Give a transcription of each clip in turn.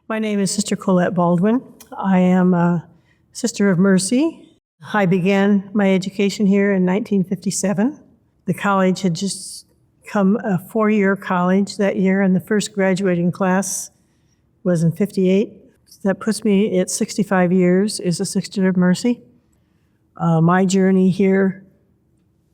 My name is Sister Colette Baldwin. I am a Sister of Mercy. I began my education here in 1957. The college had just come a four-year college that year, and the first graduating class was in 58. That puts me at 65 years as a Sister of Mercy. My journey here,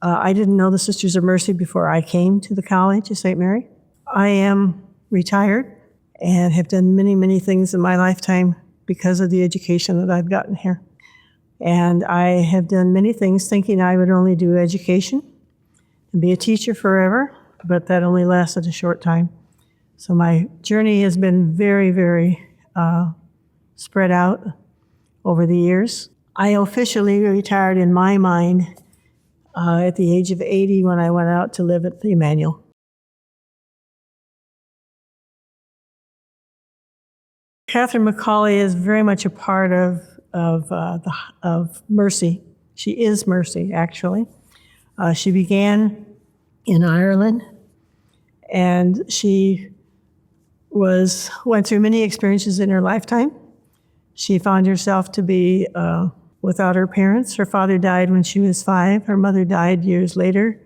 I didn't know the Sisters of Mercy before I came to the college of St. Mary. I am retired and have done many, many things in my lifetime because of the education that I've gotten here. And I have done many things thinking I would only do education and be a teacher forever, but that only lasted a short time. So my journey has been very, very spread out over the years. I officially retired in my mind at the age of 80 when I went out to live at the Emmanuel. Catherine McCauley is very much a part of Mercy. She is Mercy, actually. She began in Ireland, and she went through many experiences in her lifetime. She found herself to be without her parents. Her father died when she was 5. Her mother died years later,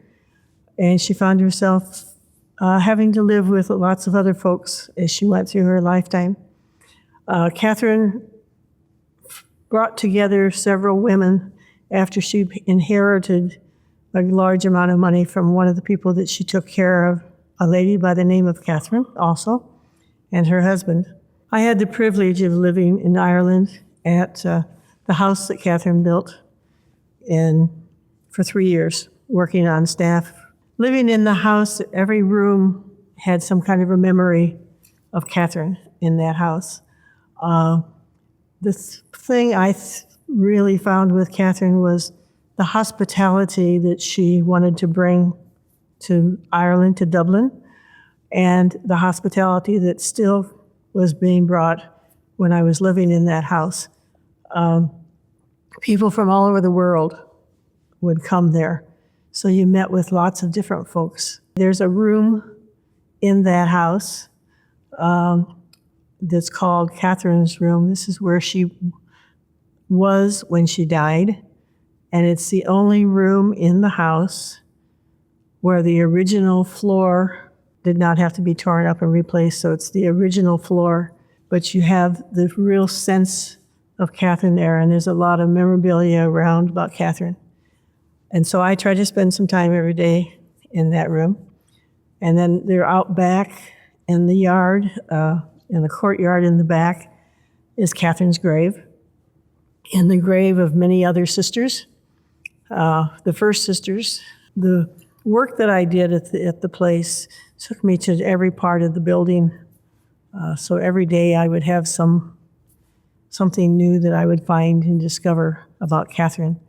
and she found herself having to live with lots of other folks as she went through her lifetime. Catherine brought together several women after she inherited a large amount of money from one of the people that she took care of, a lady by the name of Catherine also, and her husband. I had the privilege of living in Ireland at the house that Catherine built for 3 years, working on staff. Living in the house, every room had some kind of a memory of Catherine in that house. The thing I really found with Catherine was the hospitality that she wanted to bring to Ireland, to Dublin, and the hospitality that still was being brought when I was living in that house. People from all over the world would come there, so you met with lots of different folks. There's a room in that house that's called Catherine's room. This is where she was when she died, and it's the only room in the house where the original floor did not have to be torn up and replaced, so it's the original floor, but you have the real sense of Catherine there, and there's a lot of memorabilia around about Catherine. And so I try to spend some time every day in that room. And then they're out back in the yard, in the courtyard in the back, is Catherine's grave, and the grave of many other sisters. The first sisters. The work that I did at the place took me to every part of the building. So every day I would have something new that I would find and discover about Catherine.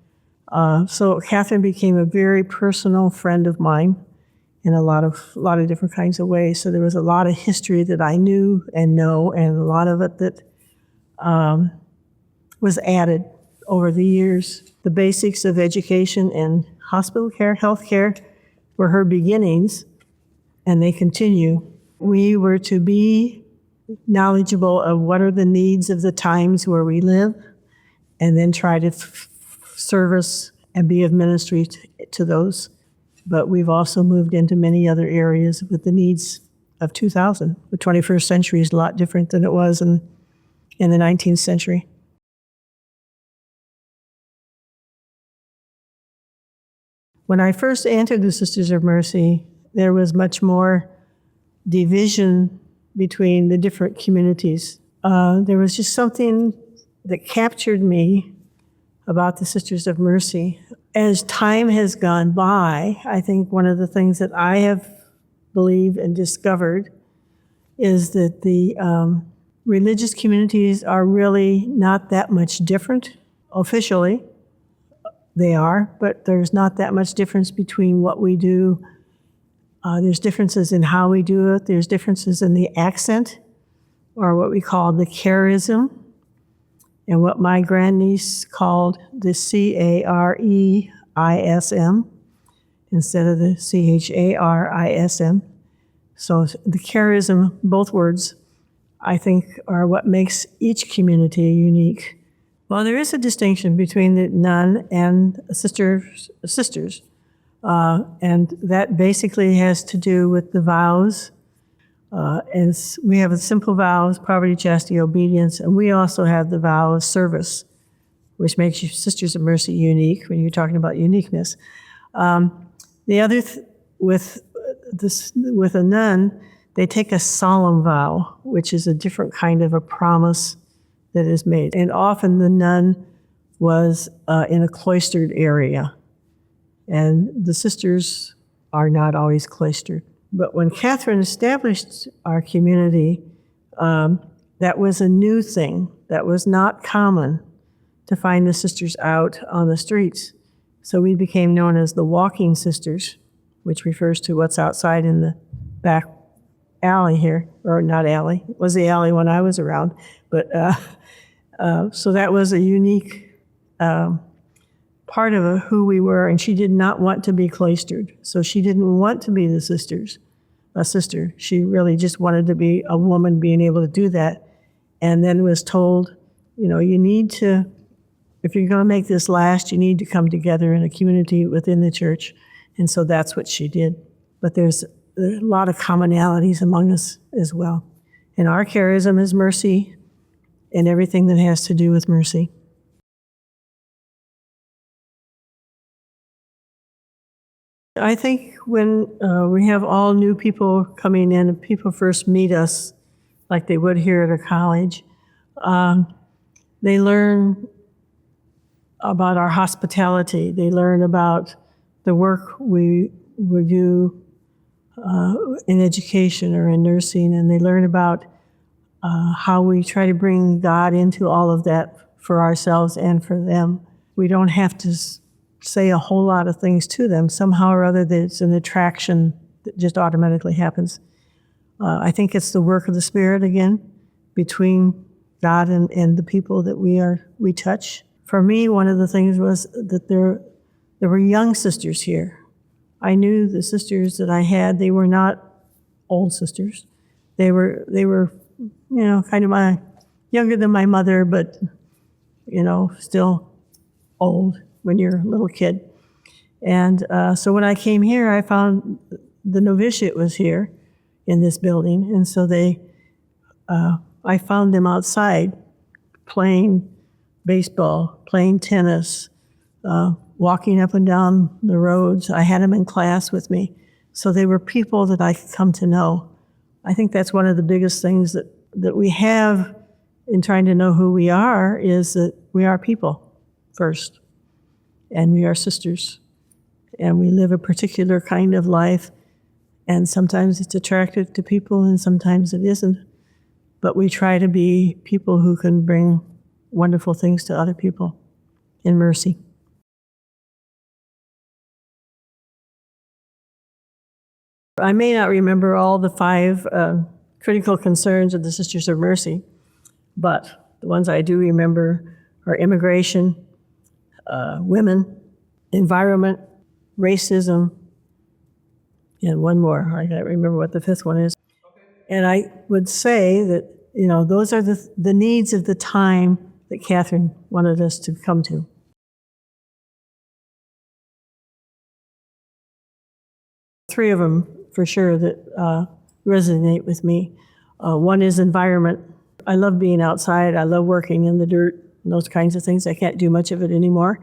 So Catherine became a very personal friend of mine in a lot of different kinds of ways. So there was a lot of history that I knew and know, and a lot of it that was added over the years. The basics of education and hospital care, health care, were her beginnings, and they continue. We were to be knowledgeable of what are the needs of the times where we live, and then try to service and be of ministry to those. But we've also moved into many other areas with the needs of 2000. The 21st century is a lot different than it was in the 19th century. When I first entered the Sisters of Mercy, there was much more division between the different communities. There was just something that captured me about the Sisters of Mercy. As time has gone by, I think one of the things that I have believed and discovered is that the religious communities are really not that much different. Officially, they are, but there's not that much difference between what we do. There's differences in how we do it. There's differences in the accent, or what we call the charism, and what my grandniece called the CAREISM instead of the CHARISM. So the charism, both words, I think, are what makes each community unique. Well, there is a distinction between the nun and sisters, and that basically has to do with the vows. And we have the simple vows: poverty, chastity, obedience, and we also have the vow of service, which makes you Sisters of Mercy unique when you're talking about uniqueness. The other, with a nun, they take a solemn vow, which is a different kind of a promise that is made. And often the nun was in a cloistered area, and the sisters are not always cloistered. But when Catherine established our community, that was a new thing. That was not common to find the sisters out on the streets. So we became known as the walking sisters, which refers to what's outside in the back alley here, or not alley. It was the alley when I was around. But so that was a unique part of who we were, and she did not want to be cloistered. So she didn't want to be a sister. She really just wanted to be a woman being able to do that, and then was told, you need to, if you're going to make this last, you need to come together in a community within the church. And so that's what she did. But there's a lot of commonalities among us as well. And our charism is mercy and everything that has to do with mercy. I think when we have all new people coming in and people first meet us, like they would here at a college, they learn about our hospitality. They learn about the work we do in education or in nursing, and they learn about how we try to bring God into all of that for ourselves and for them. We don't have to say a whole lot of things to them. Somehow or other, there's an attraction that just automatically happens. I think it's the work of the Spirit again, between God and the people that we touch. For me, one of the things was that there were young sisters here. I knew the sisters that I had, they were not old sisters. They were kind of younger than my mother, but, still old when you're a little kid. And so when I came here, I found the novitiate was here in this building. And so I found them outside playing baseball, playing tennis, walking up and down the roads. I had them in class with me. So they were people that I could come to know. I think that's one of the biggest things that we have in trying to know who we are, is that we are people first, and we are sisters, and we live a particular kind of life, and sometimes it's attractive to people and sometimes it isn't, but we try to be people who can bring wonderful things to other people in mercy. I may not remember all the 5 critical concerns of the Sisters of Mercy, but the ones I do remember are immigration, women, environment, racism, and one more. I can't remember what the 5th one is. Okay. And I would say that, those are the needs of the time that Catherine wanted us to come to. Three of them, for sure, that resonate with me. One is environment. I love being outside. I love working in the dirt and those kinds of things. I can't do much of it anymore,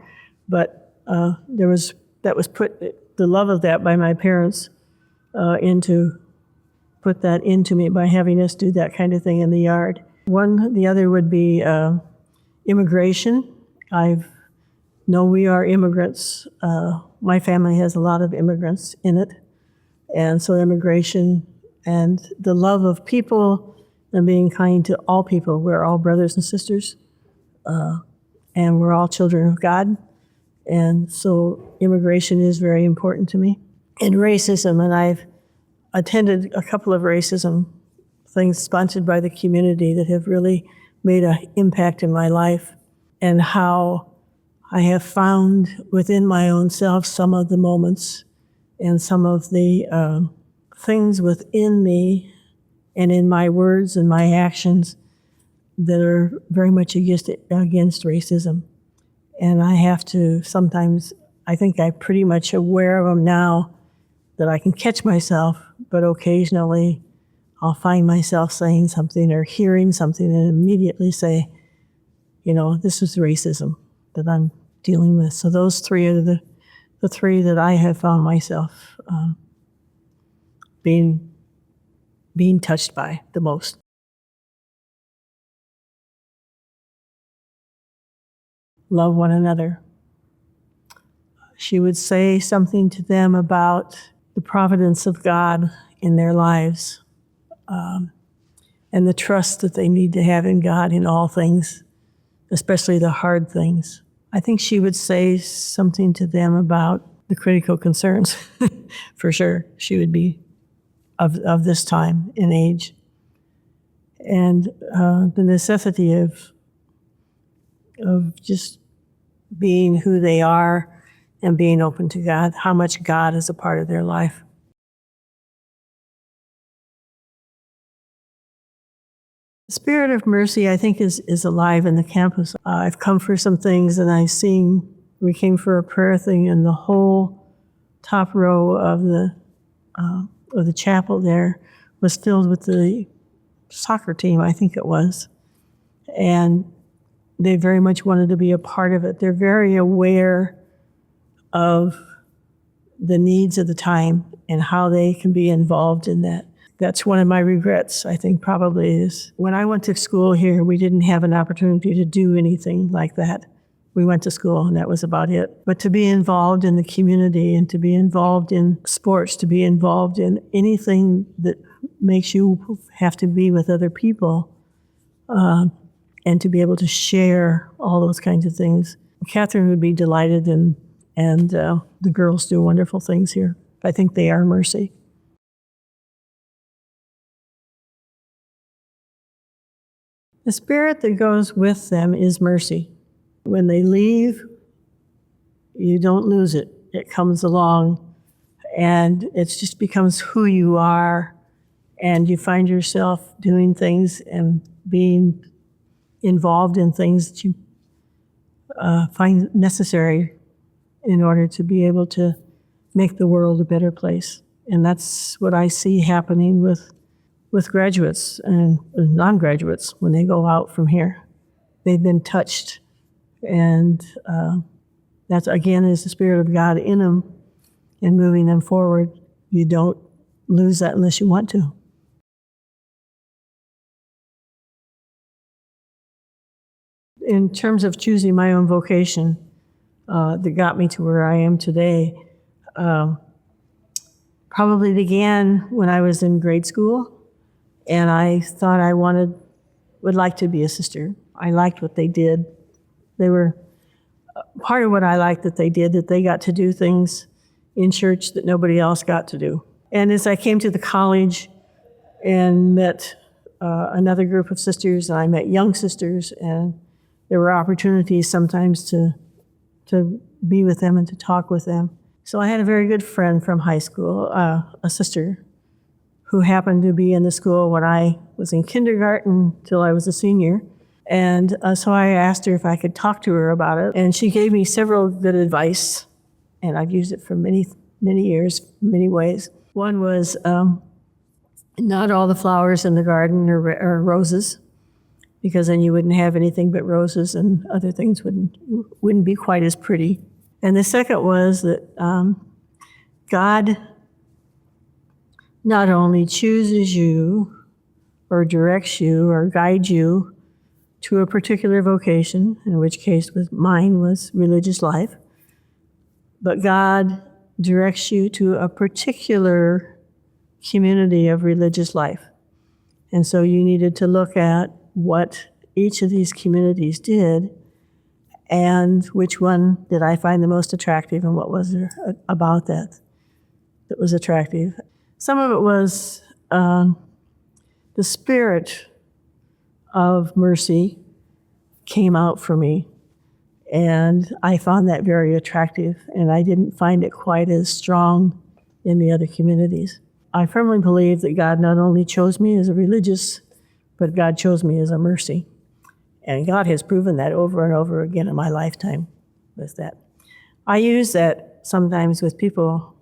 but that was put, the love of that by my parents put that into me by having us do that kind of thing in the yard. The other would be immigration. We are immigrants. My family has a lot of immigrants in it. And so immigration and the love of people and being kind to all people. We're all brothers and sisters, and we're all children of God. And so immigration is very important to me. And racism, and I've attended a couple of racism things sponsored by the community that have really made an impact in my life, and how I have found within my own self some of the moments and some of the things within me and in my words and my actions that are very much against racism. And I have to sometimes, I think I'm pretty much aware of them now that I can catch myself, but occasionally I'll find myself saying something or hearing something and immediately say, this is racism that I'm dealing with. So those three are the three that I have found myself being touched by the most. Love one another. She would say something to them about the providence of God in their lives, and the trust that they need to have in God in all things, especially the hard things. I think she would say something to them about the critical concerns. For sure, she would be of this time and age. And the necessity of just being who they are and being open to God, how much God is a part of their life. The spirit of mercy, I think, is alive in the campus. I've come for some things, and we came for a prayer thing, and the whole top row of the chapel there was filled with the soccer team, I think it was. And they very much wanted to be a part of it. They're very aware of the needs of the time and how they can be involved in that. That's one of my regrets, I think, probably is when I went to school here, we didn't have an opportunity to do anything like that. We went to school and that was about it. But to be involved in the community and to be involved in sports, to be involved in anything that makes you have to be with other people, and to be able to share all those kinds of things. Catherine would be delighted, and the girls do wonderful things here. I think they are mercy. The spirit that goes with them is mercy. When they leave, you don't lose it. It comes along, and it just becomes who you are, and you find yourself doing things and being involved in things that you find necessary in order to be able to make the world a better place. And that's what I see happening with graduates and non-graduates when they go out from here. They've been touched, and that again is the Spirit of God in them and moving them forward. You don't lose that unless you want to. In terms of choosing my own vocation that got me to where I am today, probably began when I was in grade school, and I thought I would like to be a sister. I liked what they did. They were part of what I liked that they did, that they got to do things in church that nobody else got to do. And as I came to the college and met another group of sisters, and I met young sisters, and there were opportunities sometimes to be with them and to talk with them. So I had a very good friend from high school, a sister, who happened to be in the school when I was in kindergarten till I was a senior. And so I asked her if I could talk to her about it. And she gave me several good advice, and I've used it for many, many years, many ways. One was not all the flowers in the garden are roses, because then you wouldn't have anything but roses, and other things wouldn't be quite as pretty. And the second was that God not only chooses you or directs you or guides you to a particular vocation, in which case mine was religious life, but God directs you to a particular community of religious life. And so you needed to look at what each of these communities did and which one did I find the most attractive and what was there about that was attractive. Some of it was the spirit of mercy came out for me, and I found that very attractive, and I didn't find it quite as strong in the other communities. I firmly believe that God not only chose me as a religious, but God chose me as a mercy. And God has proven that over and over again in my lifetime with that. I use that sometimes with people,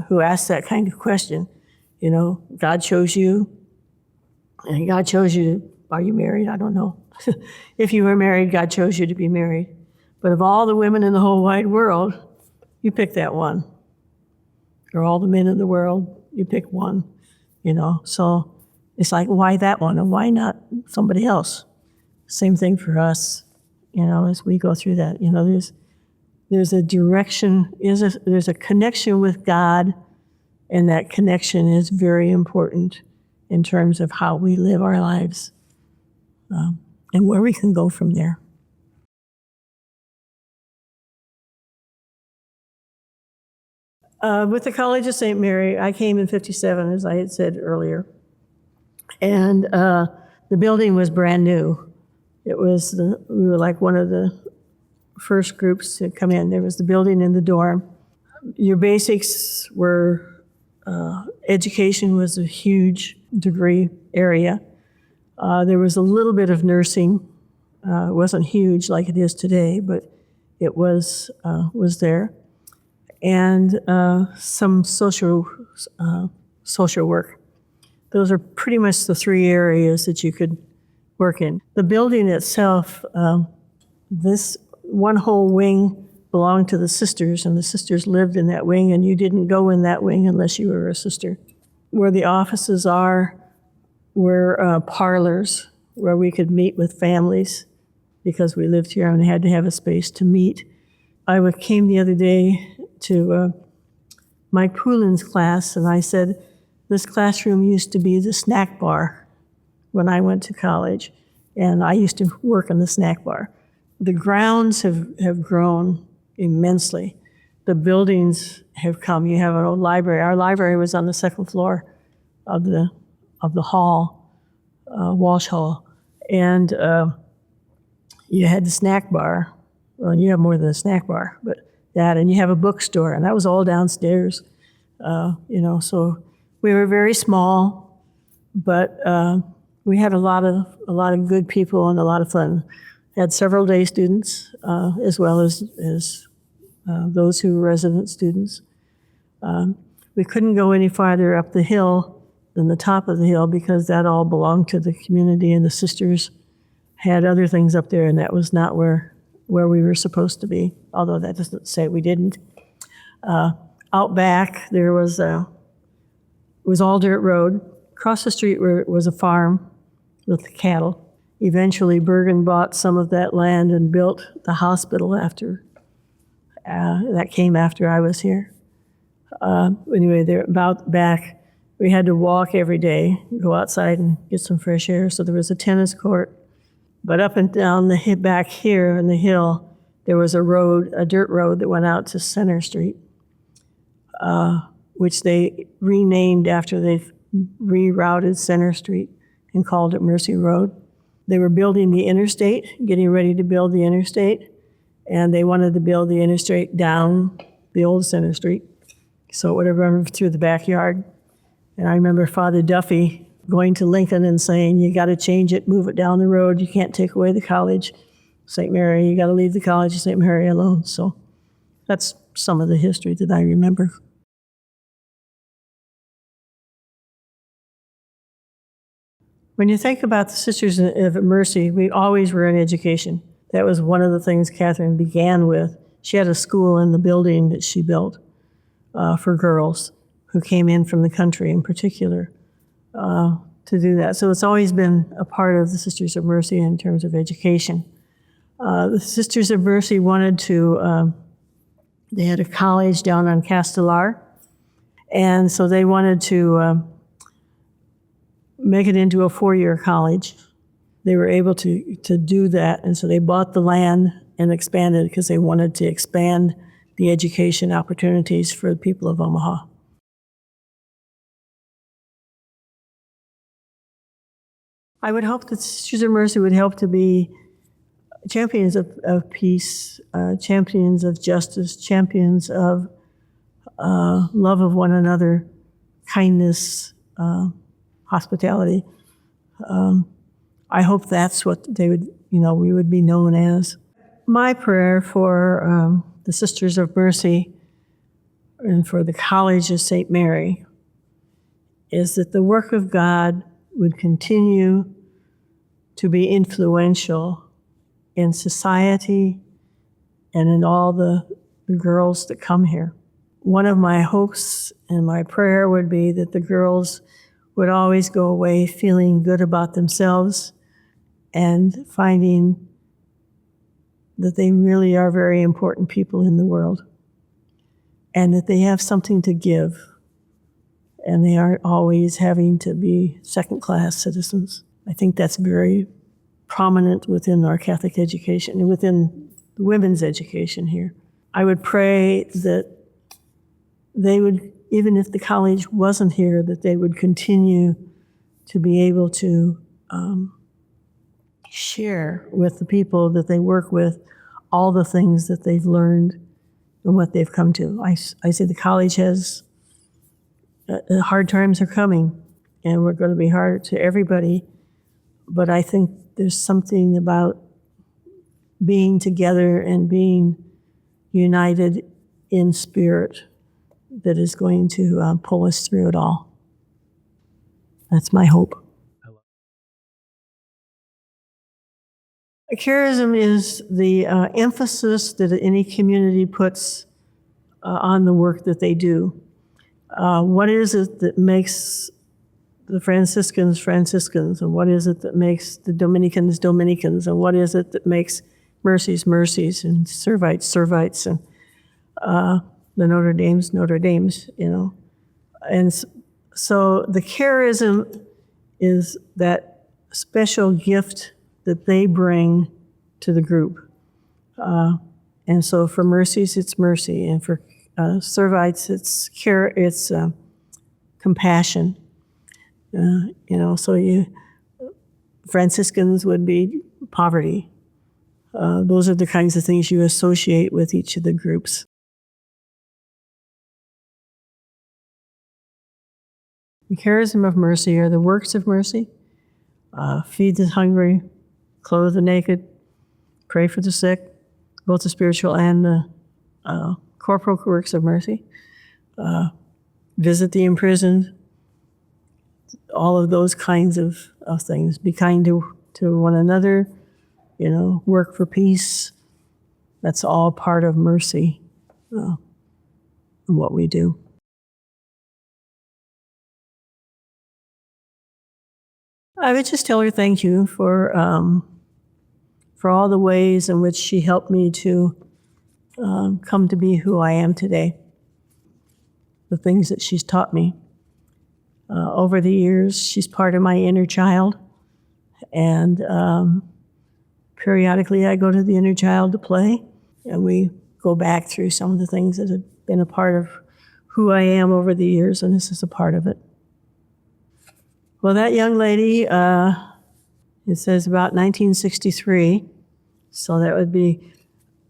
who ask that kind of question. God chose you, and God chose you. Are you married? I don't know. If you were married, God chose you to be married. But of all the women in the whole wide world, you pick that one. Or all the men in the world, you pick one. So it's like, why that one, and why not somebody else? Same thing for us, as we go through that. There's a direction, there's a connection with God, and that connection is very important in terms of how we live our lives, and where we can go from there. With the College of St. Mary, I came in 57, as I had said earlier, and the building was brand new. We were like one of the first groups to come in. There was the building and the dorm. Your basics were, education was a huge degree area. There was a little bit of nursing. It wasn't huge like it is today, but it was there. And some social work. Those are pretty much the three areas that you could work in. The building itself, this one whole wing belonged to the sisters, and the sisters lived in that wing, and you didn't go in that wing unless you were a sister. Where the offices were parlors where we could meet with families because we lived here and had to have a space to meet. I came the other day to Mike Poulin's class, and I said, this classroom used to be the snack bar when I went to college, and I used to work in the snack bar. The grounds have grown immensely. The buildings have come. You have an old library. Our library was on the second floor of the hall, Walsh Hall, and you had the snack bar. Well, you have more than a snack bar, but that, and you have a bookstore, and that was all downstairs. So we were very small, but we had a lot of good people and a lot of fun. Had several day students as well as those who were resident students. We couldn't go any farther up the hill than the top of the hill because that all belonged to the community, and the sisters had other things up there, and that was not where we were supposed to be, although that doesn't say we didn't. Out back, there was all dirt road. Across the street was a farm with cattle. Eventually, Bergen bought some of that land and built the hospital after. That came after I was here. Anyway, there about back, we had to walk every day, go outside and get some fresh air. So there was a tennis court. But up and down the back here in the hill, there was a dirt road that went out to Center Street, which they renamed after they rerouted Center Street and called it Mercy Road. They were building the interstate, getting ready to build the interstate, and they wanted to build the interstate down the old Center Street, so it would have run through the backyard. And I remember Father Duffy going to Lincoln and saying, you got to change it, move it down the road. You can't take away the College St. Mary. You got to leave the College of St. Mary alone. So that's some of the history that I remember. When you think about the Sisters of Mercy, we always were in education. That was one of the things Catherine began with. She had a school in the building that she built for girls who came in from the country in particular to do that. So it's always been a part of the Sisters of Mercy in terms of education. The Sisters of Mercy wanted to, they had a college down on Castellar, and so they wanted to make it into a 4-year college. They were able to do that, and so they bought the land and expanded because they wanted to expand the education opportunities for the people of Omaha. I would hope that Sisters of Mercy would help to be champions of peace, champions of justice, champions of love of one another, kindness, hospitality. I hope that's what they would, we would be known as. My prayer for the Sisters of Mercy and for the College of St. Mary is that the work of God would continue to be influential in society and in all the girls that come here. One of my hopes and my prayer would be that the girls would always go away feeling good about themselves and finding that they really are very important people in the world and that they have something to give and they aren't always having to be second-class citizens. I think that's very prominent within our Catholic education and within women's education here. I would pray that they would, even if the college wasn't here, that they would continue to be able to share with the people that they work with all the things that they've learned and what they've come to. I say the college has, hard times are coming, and we're going to be hard to everybody, but I think there's something about being together and being united in spirit that is going to pull us through it all. That's my hope. Charism is the emphasis that any community puts on the work that they do. What is it that makes the Franciscans Franciscans, and what is it that makes the Dominicans Dominicans, and what is it that makes Mercies Mercies, and Servites Servites, and the Notre Dames Notre Dames, And so the charism is that special gift that they bring to the group. And so for Mercies, it's mercy, and for Servites, it's care, it's compassion. So Franciscans would be poverty. Those are the kinds of things you associate with each of the groups. The charism of mercy are the works of mercy: feed the hungry, clothe the naked, pray for the sick, both the spiritual and the corporal works of mercy, visit the imprisoned, all of those kinds of things. Be kind to one another, work for peace. That's all part of mercy, and what we do. I would just tell her thank you for all the ways in which she helped me to come to be who I am today. The things that she's taught me. Over the years, she's part of my inner child, and periodically I go to the inner child to play, and we go back through some of the things that have been a part of who I am over the years, and this is a part of it. Well, that young lady, it says about 1963, so that would be,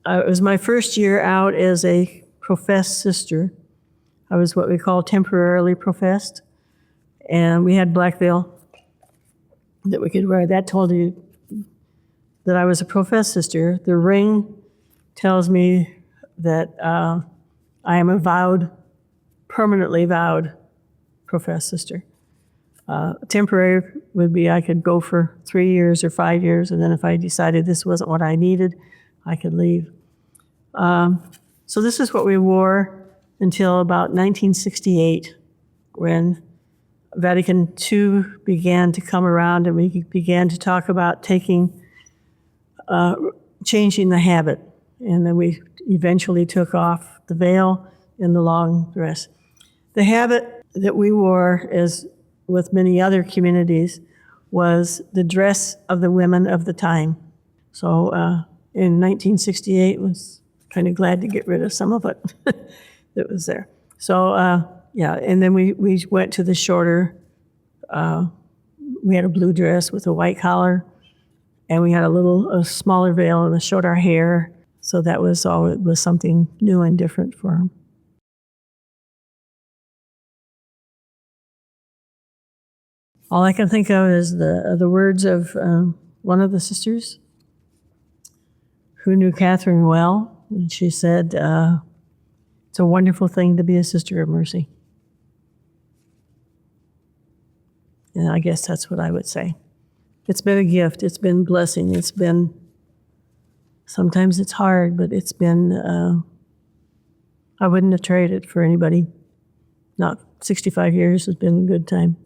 it was my first year out as a professed sister. I was what we call temporarily professed, and we had black veil that we could wear. That told you that I was a professed sister. The ring tells me that I am a permanently vowed professed sister. Temporary would be I could go for 3 years or 5 years, and then if I decided this wasn't what I needed, I could leave. So this is what we wore until about 1968, when Vatican II began to come around, and we began to talk about changing the habit. And then we eventually took off the veil and the long dress. The habit that we wore, as with many other communities, was the dress of the women of the time. So in 1968, was kind of glad to get rid of some of it that was there. So and then we went to the shorter, we had a blue dress with a white collar, and we had a smaller veil, and showed our hair. So that was all, it was something new and different for them. All I can think of is the words of one of the sisters who knew Catherine well. And she said, it's a wonderful thing to be a sister of mercy. And I guess that's what I would say. It's been a gift. It's been a blessing. It's been, sometimes it's hard, but it's been, I wouldn't have traded it for anybody. Not 65 years has been a good time.